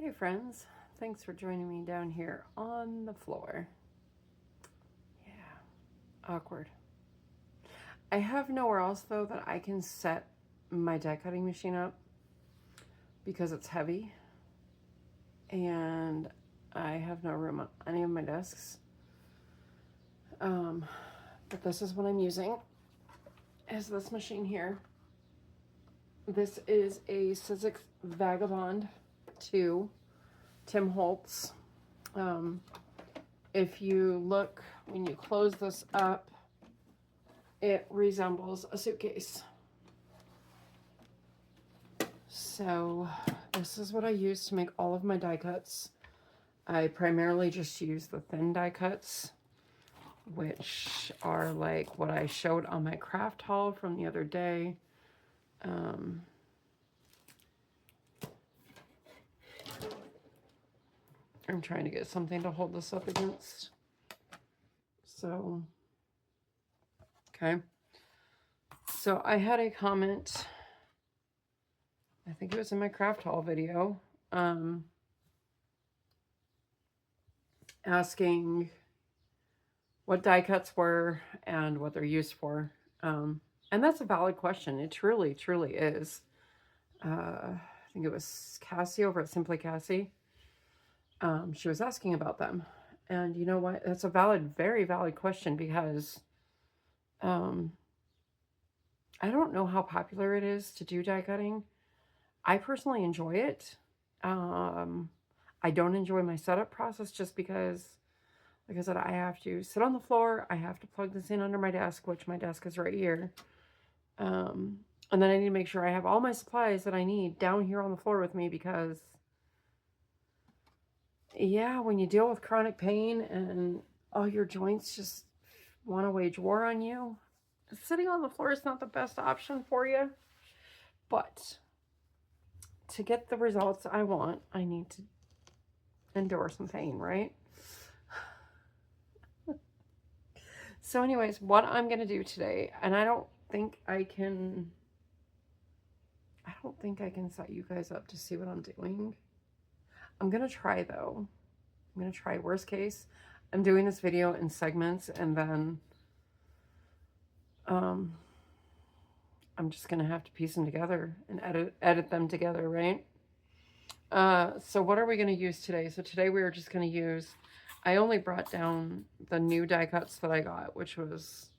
Hey friends, thanks for joining me down here on the floor. Yeah, awkward. I have nowhere else though that I can set my die cutting machine up because it's heavy and I have no room on any of my desks. But this is what I'm using, is this machine here. This is a Sizzix Vagabond 2 Tim Holtz. If you look, when you close this up, it resembles a suitcase. So this is what I use to make all of my die cuts. I primarily just use the thin die cuts, which are like what I showed on my craft haul from the other day. I'm trying to get something to hold this up against. So, okay. So I had a comment, I think it was in my craft haul video, asking what die cuts were and what they're used for. And that's a valid question. It truly, truly is. I think it was Cassie over at Simply Cassie. She was asking about them. And you know what? That's a valid, very valid question because I don't know how popular it is to do die cutting. I personally enjoy it. I don't enjoy my setup process just because, like I said, I have to sit on the floor. I have to plug this in under my desk, which my desk is right here. And then I need to make sure I have all my supplies that I need down here on the floor with me because, yeah, when you deal with chronic pain and all your joints just want to wage war on you, sitting on the floor is not the best option for you. But to get the results I want, I need to endure some pain, right? So anyways, what I'm going to do today, and I don't think I can set you guys up to see what I'm doing. I'm going to try though. I'm going to try. Worst case, I'm doing this video in segments and then I'm just going to have to piece them together and edit them together, right? So what are we going to use today? So today we are just going to use, I only brought down the new die cuts that I got, which was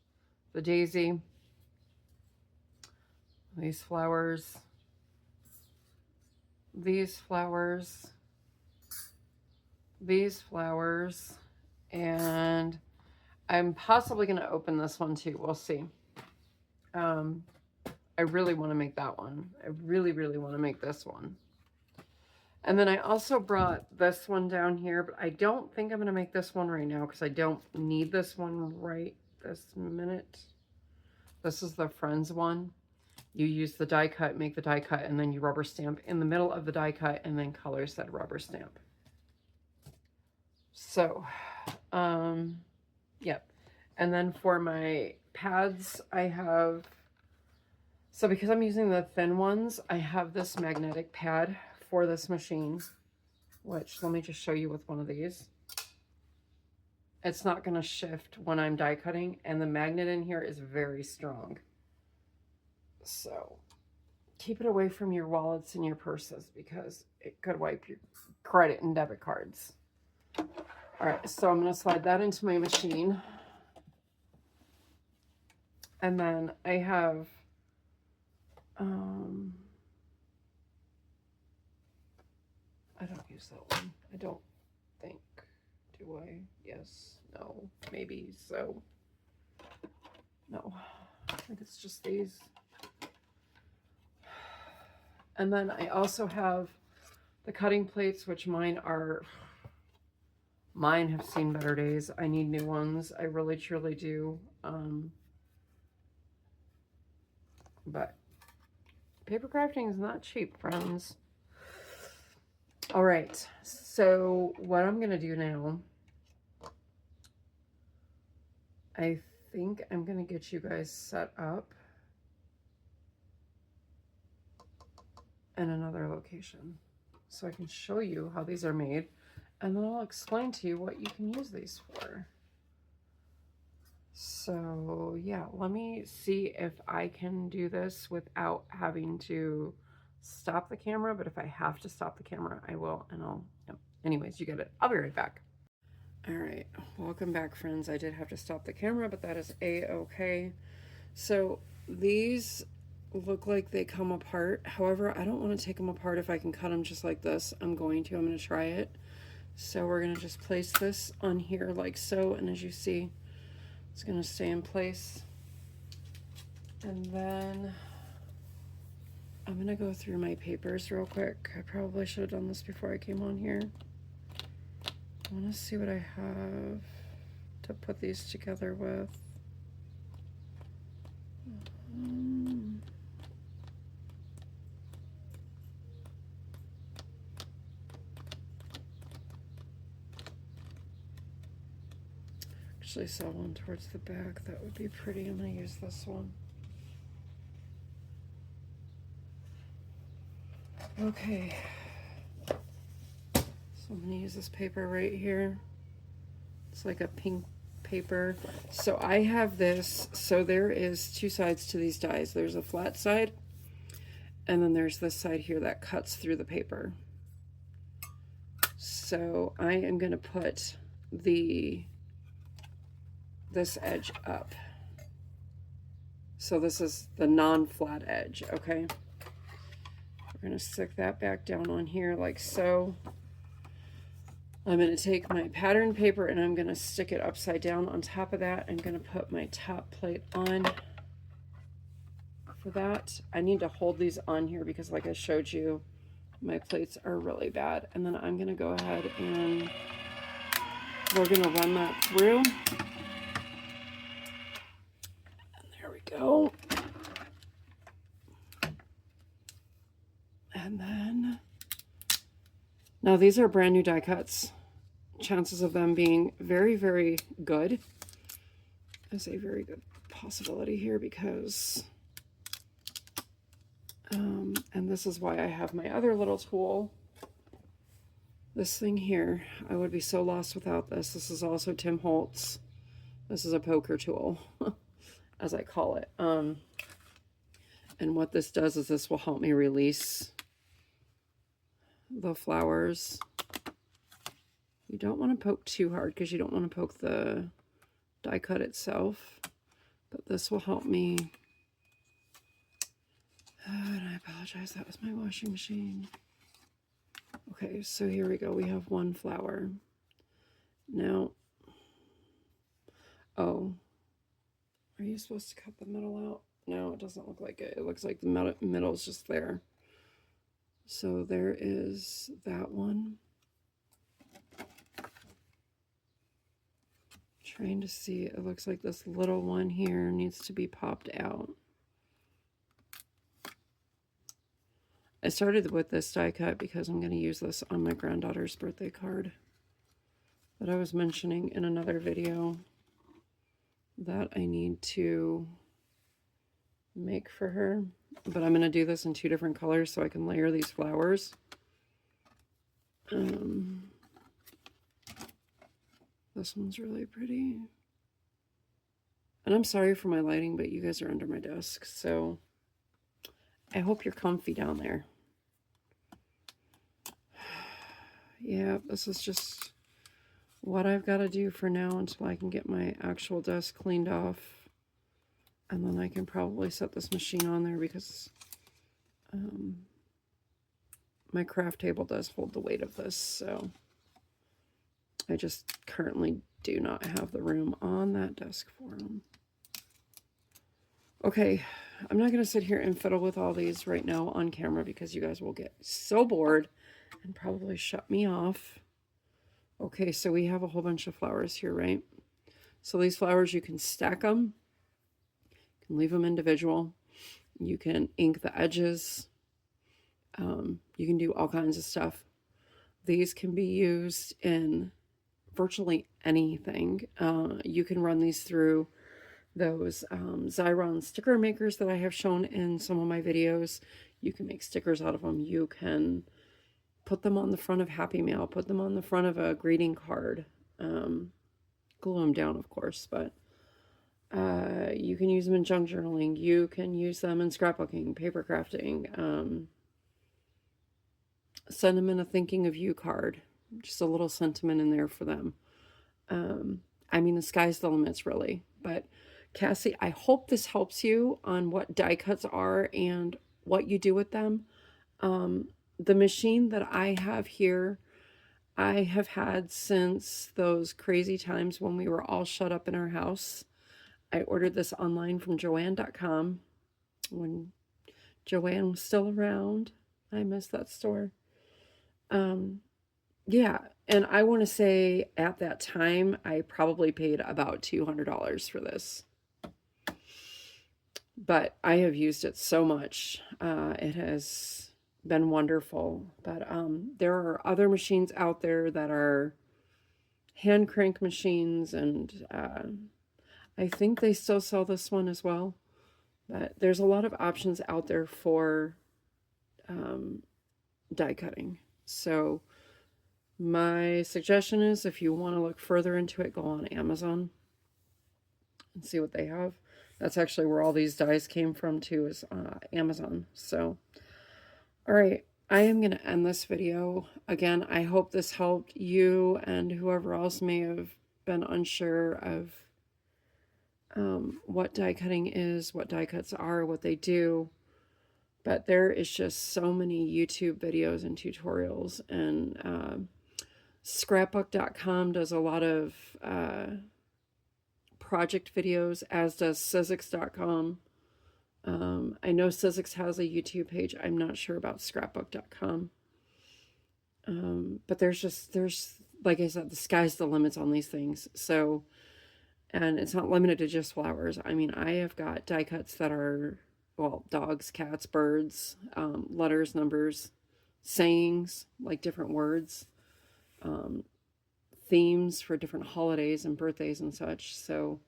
the daisy, these flowers, these flowers, these flowers, and I'm possibly going to open this one too. We'll see. I really want to make that one. I really, really want to make this one. And then I also brought this one down here, but I don't think I'm going to make this one right now because I don't need this one right this minute. This is the Friends one. You use the die cut, make the die cut, and then you rubber stamp in the middle of the die cut and then color said rubber stamp. So, yep. And then for my pads, I have, so because I'm using the thin ones, I have this magnetic pad for this machine, which let me just show you with one of these. It's not going to shift when I'm die cutting, and the magnet in here is very strong. So keep it away from your wallets and your purses because it could wipe your credit and debit cards. All right, so I'm going to slide that into my machine. And then I have I don't use that one. I don't think. Do I? Yes. No. Maybe so. No. I think it's just these. And then I also have the cutting plates, which mine have seen better days. I need new ones. I really, truly do. But paper crafting is not cheap, friends. All right, so what I'm going to do now, I think I'm going to get you guys set up in another location. so I can show you how these are made, and then I'll explain to you what you can use these for. So yeah, let me see if I can do this without having to stop the camera, but if I have to stop the camera, I will, and I'll, yep. Anyways, you get it. I'll be right back. All right, welcome back, friends. I did have to stop the camera, but that is a-okay. So these look like they come apart. However, I don't want to take them apart. If I can cut them just like this, I'm going to try it. So we're going to just place this on here like so, and as you see, it's going to stay in place. And then I'm going to go through my papers real quick. I probably should have done this before I came on here. I want to see what I have to put these together with. Actually saw one towards the back. That would be pretty. I'm going to use this one. Okay. So I'm going to use this paper right here. It's like a pink paper. So I have this. So there is two sides to these dies. There's a flat side, and then there's this side here that cuts through the paper. So I am going to put this edge up. So this is the non-flat edge, okay? We're going to stick that back down on here like so. I'm going to take my pattern paper and I'm going to stick it upside down on top of that. I'm going to put my top plate on. For that, I need to hold these on here because like I showed you, my plates are really bad. And then I'm going to go ahead and we're going to run that through. Go. And then now these are brand new die cuts. Chances of them being very, very good is a very good possibility here because and this is why I have my other little tool. This thing here, I would be so lost without this. This is also Tim Holtz. This is a poker tool. As I call it. And what this does is this will help me release the flowers. You don't want to poke too hard because you don't want to poke the die cut itself. But this will help me. And I apologize, that was my washing machine. Okay, so here we go. We have one flower. Now, oh. Are you supposed to cut the middle out? No, it doesn't look like it. It looks like the middle is just there. So there is that one. Trying to see, it looks like this little one here needs to be popped out. I started with this die cut because I'm going to use this on my granddaughter's birthday card that I was mentioning in another video that I need to make for her. But I'm going to do this in 2 different colors so I can layer these flowers. This one's really pretty. And I'm sorry for my lighting, but you guys are under my desk, so I hope you're comfy down there. Yeah, this is just what I've got to do for now until I can get my actual desk cleaned off. And then I can probably set this machine on there because my craft table does hold the weight of this. So I just currently do not have the room on that desk for them. Okay, I'm not going to sit here and fiddle with all these right now on camera because you guys will get so bored and probably shut me off. Okay, so we have a whole bunch of flowers here, right? So these flowers, you can stack them. You can leave them individual. You can ink the edges. You can do all kinds of stuff. These can be used in virtually anything. You can run these through those Xyron sticker makers that I have shown in some of my videos. You can make stickers out of them. You can put them on the front of Happy Mail, put them on the front of a greeting card. Glue them down, of course, but you can use them in junk journaling. You can use them in scrapbooking, paper crafting. Send them in a thinking of you card. Just a little sentiment in there for them. I mean, the sky's the limits, really. But Cassie, I hope this helps you on what die cuts are and what you do with them. The machine that I have here, I have had since those crazy times when we were all shut up in our house. I ordered this online from Joann.com when Joann was still around. I miss that store. Yeah, and I want to say at that time, I probably paid about $200 for this. But I have used it so much. It has been wonderful. But there are other machines out there that are hand crank machines, and I think they still sell this one as well. But there's a lot of options out there for die cutting. So my suggestion is, if you want to look further into it, go on Amazon and see what they have. That's actually where all these dies came from too, is Amazon. So, all right, I am going to end this video. Again, I hope this helped you and whoever else may have been unsure of what die cutting is, what die cuts are, what they do. But there is just so many YouTube videos and tutorials, and scrapbook.com does a lot of project videos, as does Sizzix.com. I know Sizzix has a YouTube page. I'm not sure about scrapbook.com. But there's, like I said, the sky's the limits on these things. So, and it's not limited to just flowers. I mean, I have got die cuts that are, well, dogs, cats, birds, letters, numbers, sayings, like different words, themes for different holidays and birthdays and such. So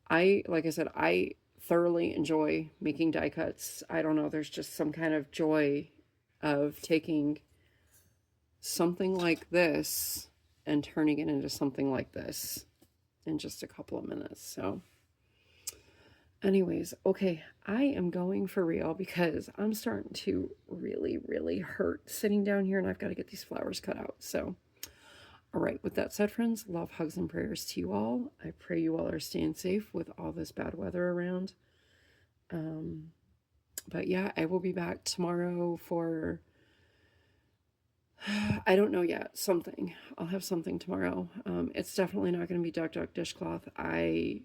like I said, I thoroughly enjoy making die cuts. I don't know, there's just some kind of joy of taking something like this and turning it into something like this in just a couple of minutes. So anyways, okay, I am going for real because I'm starting to really, really hurt sitting down here, and I've got to get these flowers cut out. So, all right, with that said, friends, love, hugs, and prayers to you all. I pray you all are staying safe with all this bad weather around. But yeah, I will be back tomorrow for, I don't know yet, something. I'll have something tomorrow. It's definitely not going to be Duck Duck Dishcloth. I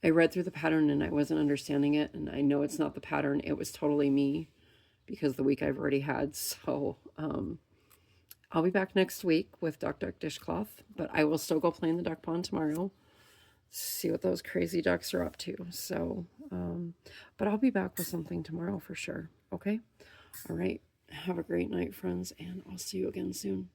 read through the pattern and I wasn't understanding it, and I know it's not the pattern. It was totally me because the week I've already had. So I'll be back next week with Duck Duck Dishcloth, but I will still go play in the duck pond tomorrow, see what those crazy ducks are up to. So, but I'll be back with something tomorrow for sure. Okay? All right. Have a great night, friends, and I'll see you again soon.